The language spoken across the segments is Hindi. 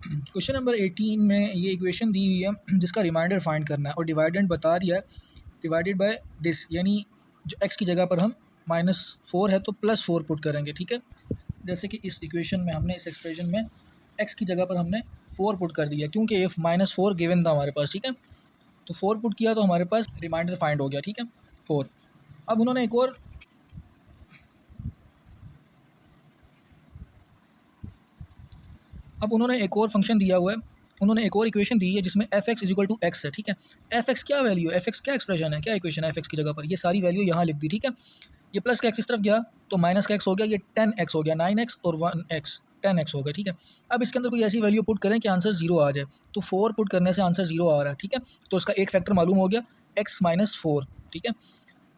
क्वेश्चन नंबर 18 में ये इक्वेशन दी हुई है जिसका रिमाइंडर फाइंड करना है और डिवाइडेंड बता दिया है डिवाइडेड बाय दिस, यानी जो x की जगह पर हम -4 है तो +4 पुट करेंगे। ठीक है, जैसे कि इस इक्वेशन में हमने इस एक्सप्रेशन में x की जगह पर हमने 4 पुट कर दिया क्योंकि ये -4 गिवन था हमारे पास। ठीक है, तो 4 पुट किया तो हमारे पास रिमाइंडर फाइंड हो गया। ठीक है, 4। अब उन्होंने एक और फंक्शन दिया हुआ है, उन्होंने एक और इक्वेशन दी है जिसमें f(x) = x है। ठीक है, f(x) क्या वैल्यू है, f(x) क्या एक्सप्रेशन है, क्या इक्वेशन है f(x) की जगह पर, ये सारी वैल्यू यहाँ लिख दी। ठीक है, ये प्लस का x इस तरफ गया तो माइनस का x हो गया, ये 10x हो गया, 9x और 1x 10x हो गया। ठीक है, अब इसके अंदर कोई ऐसी वैल्यू पुट करें कि आंसर 0 आ जाए, तो 4 पुट करने से आंसर 0 आ रहा है। ठीक है, तो इसका एक फैक्टर मालूम हो गया x - 4। ठीक है,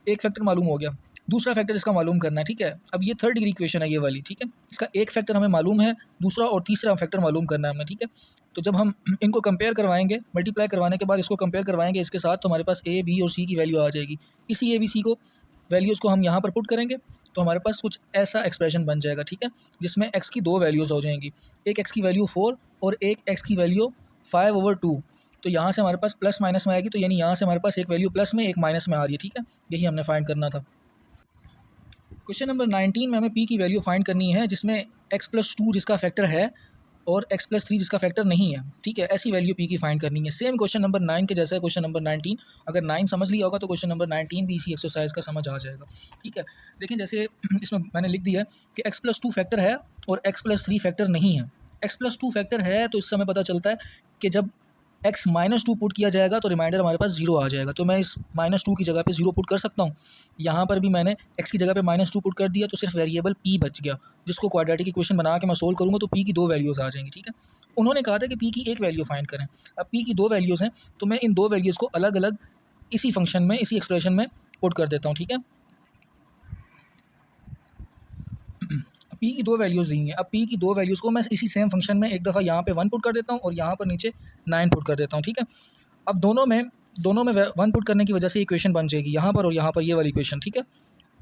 एक फैक्टर मालूम हो गया, दूसरा फैक्टर इसका मालूम करना है। ठीक है, अब ये थर्ड डिग्री इक्वेशन है ये वाली। ठीक है, इसका एक फैक्टर हमें मालूम है, दूसरा और तीसरा फैक्टर मालूम करना है हमें। ठीक है, तो जब हम इनको कंपेयर करवाएंगे, मल्टीप्लाई करवाने के बाद इसको कंपेयर करवाएंगे इसके साथ, तो हमारे पास a, b और c की वैल्यू आ जाएगी। इसी a, b, c को वैल्यूज़ को हम यहाँ पर पुट करेंगे तो हमारे पास कुछ ऐसा एक्सप्रेशन बन जाएगा। ठीक है, जिसमें x की दो वैल्यूज़ हो जाएंगी, एक x की वैल्यू 4 और एक x की वैल्यू 5/2। तो यहाँ से हमारे पास प्लस माइनस में आएगी, तो यानी यहाँ से हमारे पास एक वैल्यू प्लस में एक माइनस में आ रही है। ठीक है, यही हमने फाइंड करना था। क्वेश्चन नंबर 19 में हमें p की वैल्यू फाइंड करनी है जिसमें x+2 जिसका फैक्टर है और x+3 जिसका फैक्टर नहीं है। ठीक है, ऐसी वैल्यू p की फाइंड करनी है। सेम क्वेश्चन नंबर 9 के जैसा है क्वेश्चन नंबर 19। अगर 9 समझ लिया होगा तो क्वेश्चन नंबर 19 भी इसी एक्सरसाइज का समझ आ जाएगा। ठीक है, लेकिन जैसे इसमें मैंने लिख दिया है कि x+2 फैक्टर है और x+3 फैक्टर नहीं है। x+2 फैक्टर है तो इससे हमें पता चलता है कि जब x -2 पुट किया जाएगा तो रिमाइंडर हमारे पास 0 आ जाएगा। तो मैं इस -2 की जगह पे 0 पुट कर सकता हूँ। यहाँ पर भी मैंने x की जगह पे -2 पुट कर दिया तो सिर्फ वेरिएबल p बच गया, जिसको क्वाड्रेटिक इक्वेशन बना के मैं सोल्व करूँगा तो p की दो वैल्यूज़ आ जाएंगी। ठीक है, उन्होंने कहा था कि p की एक वैल्यू फाइंड करें। अब p की दो वैल्यूज़ हैं तो मैं इन दो वैल्यूज़ को अलग अलग इसी फंक्शन में, इसी एक्सप्रेशन में पुट कर देता हूँ। ठीक है, p की दो वैल्यूज़ दी हैं। अब p की दो वैल्यूज़ को मैं इसी सेम फंक्शन में एक दफ़ा यहाँ पे 1 पुट कर देता हूँ और यहाँ पर नीचे 9 पुट कर देता हूँ। ठीक है, अब दोनों में 1 पुट करने की वजह से इक्वेशन बन जाएगी यहाँ पर और यहाँ पर ये वाली इक्वेशन। ठीक है,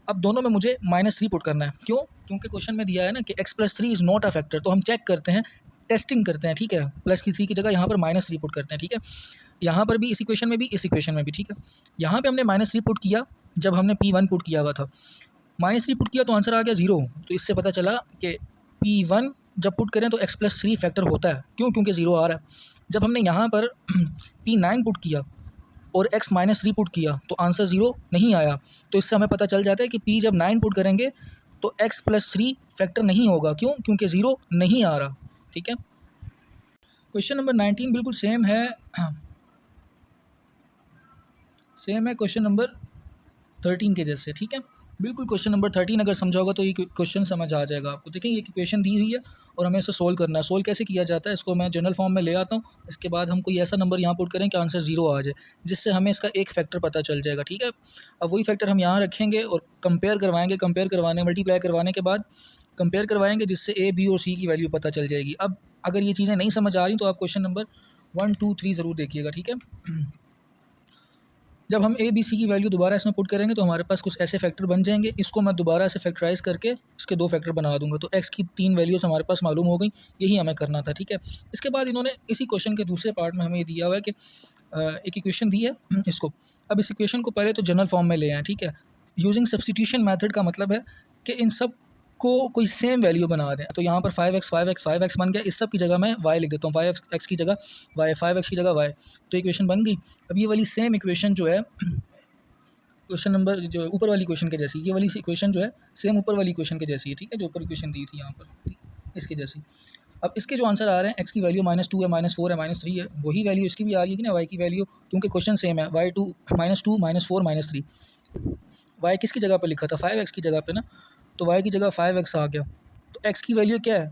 अब दोनों में मुझे -3 पुट करना है। क्यों? क्योंकि क्वेश्चन में दिया है ना कि x+3 is not a factor, तो हम चेक करते हैं, टेस्टिंग करते हैं। ठीक है, प्लस की 3 की जगह यहाँ पर -3 पुट करते हैं। ठीक है, यहाँ पर भी इस इक्वेशन में भी, इस इक्वेशन में भी। ठीक है, यहाँ पे हमने -3 पुट किया जब हमने p1 पुट किया हुआ था, -3 पुट किया तो आंसर आ गया 0। तो इससे पता चला कि p1 जब पुट करें तो x+3 फैक्टर होता है। क्यों? क्योंकि 0 आ रहा है। जब हमने यहाँ पर p9 पुट किया और x -3 पुट किया तो आंसर 0 नहीं आया। तो इससे हमें पता चल जाता है कि p जब 9 पुट करेंगे तो x+3 फैक्टर नहीं होगा। क्यों? क्योंकि 0 नहीं आ रहा। ठीक है, क्वेश्चन नंबर 19 बिल्कुल सेम है क्वेश्चन नंबर 13 के जैसे। ठीक है, बिल्कुल क्वेश्चन नंबर 13 अगर समझा होगा तो ये क्वेश्चन समझ आ जाएगा आपको। देखिए, ये इक्वेशन दी हुई है और हमें इसे सोल्व करना है। सोल्व कैसे किया जाता है, इसको मैं जनरल फॉर्म में ले आता हूँ। इसके बाद हम कोई ऐसा नंबर यहाँ पुट करें कि आंसर 0 आ जाए, जिससे हमें इसका एक फैक्टर पता चल जाएगा। ठीक है, अब वही फैक्टर हम यहाँ रखेंगे और कंपेयर करवाएंगे, मल्टीप्लाई करवाने के बाद कंपेयर करवाएंगे, जिससे a, b और c की वैल्यू पता चल जाएगी। अब अगर ये चीज़ें नहीं समझ आ रही तो आप क्वेश्चन नंबर 1, 2, 3 ज़रूर देखिएगा। ठीक है, जब हम a, b, c की वैल्यू दोबारा इसमें पुट करेंगे तो हमारे पास कुछ ऐसे फैक्टर बन जाएंगे। इसको मैं दोबारा से फैक्टराइज करके इसके दो फैक्टर बना दूंगा, तो x की 3 वैल्यूज़ हमारे पास मालूम हो गई। यही हमें करना था। ठीक है, इसके बाद इन्होंने इसी क्वेश्चन के दूसरे पार्ट में हमें ये दिया हुआ है कि एक इक्वेशन दी है इसको। अब इस इक्वेशन को पहले तो जनरल फॉर्म में ले आएँ। ठीक है, यूजिंग सब्सटीट्यूशन मेथड का मतलब है कि इन सब को कोई सेम वैल्यू बना दें। तो यहाँ पर 5x बन गया, इस सब की जगह मैं y लिख देता हूँ, 5x की जगह y, 5x की जगह y, तो इक्वेशन बन गई। अब ये वाली सेम इक्वेशन जो है क्वेश्चन नंबर जो ऊपर वाली इक्वेशन के जैसी, ये वाली इक्वेशन जो है सेम ऊपर वाली इक्वेशन के जैसी है। ठीक है, जो ऊपर इक्वेशन दी थी यहाँ पर, इसके जैसी। अब इसके जो आंसर आ रहे हैं, x की वैल्यू -2 है, -4 है, -3 है, वही वैल्यू इसकी भी आ रही है कि ना, y की वैल्यू, क्योंकि क्वेश्चन सेम है। -2, -4, -3, y किसकी जगह पर लिखा था, 5x की जगह पे ना, तो y की जगह 5x आ गया। तो x की वैल्यू क्या है,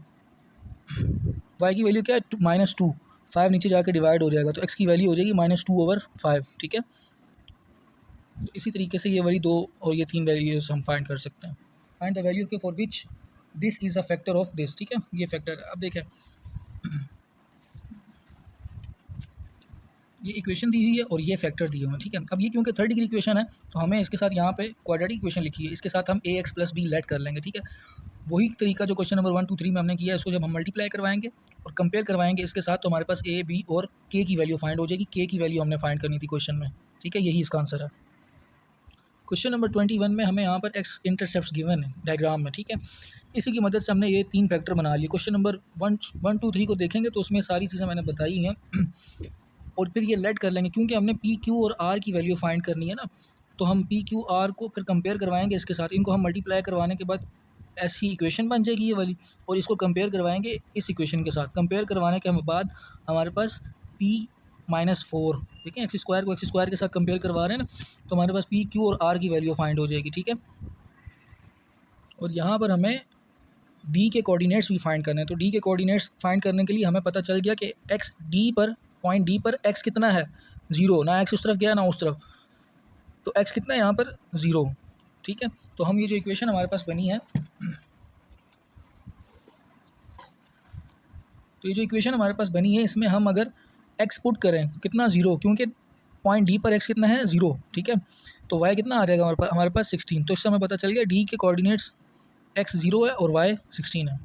y की वैल्यू क्या है, -2, 5 नीचे जाकर डिवाइड हो जाएगा, तो x की वैल्यू हो जाएगी -2/5। ठीक है, तो इसी तरीके से ये वाली 2 और ये 3 वैल्यूज हम फाइंड कर सकते हैं। फाइंड द वैल्यू के for which this is a factor of this. ठीक है, ये फैक्टर, अब देखें ये इक्वेशन दी हुई है और ये फैक्टर दिए हुए हैं। ठीक है, अब ये क्योंकि थर्ड डिग्री इक्वेशन है तो हमें इसके साथ यहाँ पे क्वाड्रेटिक इक्वेशन लिखी है, इसके साथ हम ax + b लेट कर लेंगे। ठीक है, वही तरीका जो क्वेश्चन नंबर 1, 2, 3 में हमने किया है, इसको जब हम मल्टीप्लाई करवाएंगे और कंपेयर करवाएंगे इसके साथ, तो हमारे पास ए, बी और के की वैल्यू फाइंड हो जाएगी। के की वैल्यू हमने फाइंड करनी थी क्वेश्चन में, ठीक है, यही इसका आंसर है। क्वेश्चन नंबर 21 में हमें यहाँ पर एक्स इंटरसेप्ट गिवन है डायग्राम में, ठीक है। इसी की मदद से हमने ये 3 फैक्टर बना लिए। क्वेश्चन नंबर 1, 2, 3 को देखेंगे तो उसमें सारी चीज़ें मैंने बताई हैं और फिर ये लेट कर लेंगे, क्योंकि हमने पी, क्यू और आर की वैल्यू फाइंड करनी है ना, तो हम पी, क्यू, आर को फिर कंपेयर करवाएंगे इसके साथ। इनको हम मल्टीप्लाई करवाने के बाद ऐसी इक्वेशन बन जाएगी ये वाली, और इसको कंपेयर करवाएंगे इस इक्वेशन के साथ। कंपेयर करवाने के बाद हमारे पास p-4, ठीक है, एक्स स्क्वायर को एक्स स्क्वायर के साथ कंपेयर करवा रहे हैं ना, तो हमारे पास पी, क्यू और आर की वैल्यू फाइंड हो जाएगी, ठीक है। और यहाँ पर हमें डी के कोऑर्डिनेट्स भी फाइंड करने हैं। तो डी के कोऑर्डिनेट्स फाइंड करने के लिए हमें पता चल गया कि एक्स डी पर, पॉइंट डी पर एक्स कितना है, 0, ना एक्स उस तरफ गया ना उस तरफ, तो एक्स कितना है यहाँ पर, 0, ठीक है। तो हम ये जो इक्वेशन हमारे पास बनी है, तो ये जो इक्वेशन हमारे पास बनी है, इसमें हम अगर एक्स पुट करें कितना, 0, क्योंकि पॉइंट डी पर एक्स कितना है, 0, ठीक है, तो वाई कितना आ जाएगा हमारे पास 16। तो इससे हमें पता चल गया डी के कोऑर्डिनेट्स एक्स 0 है और वाई 16 है।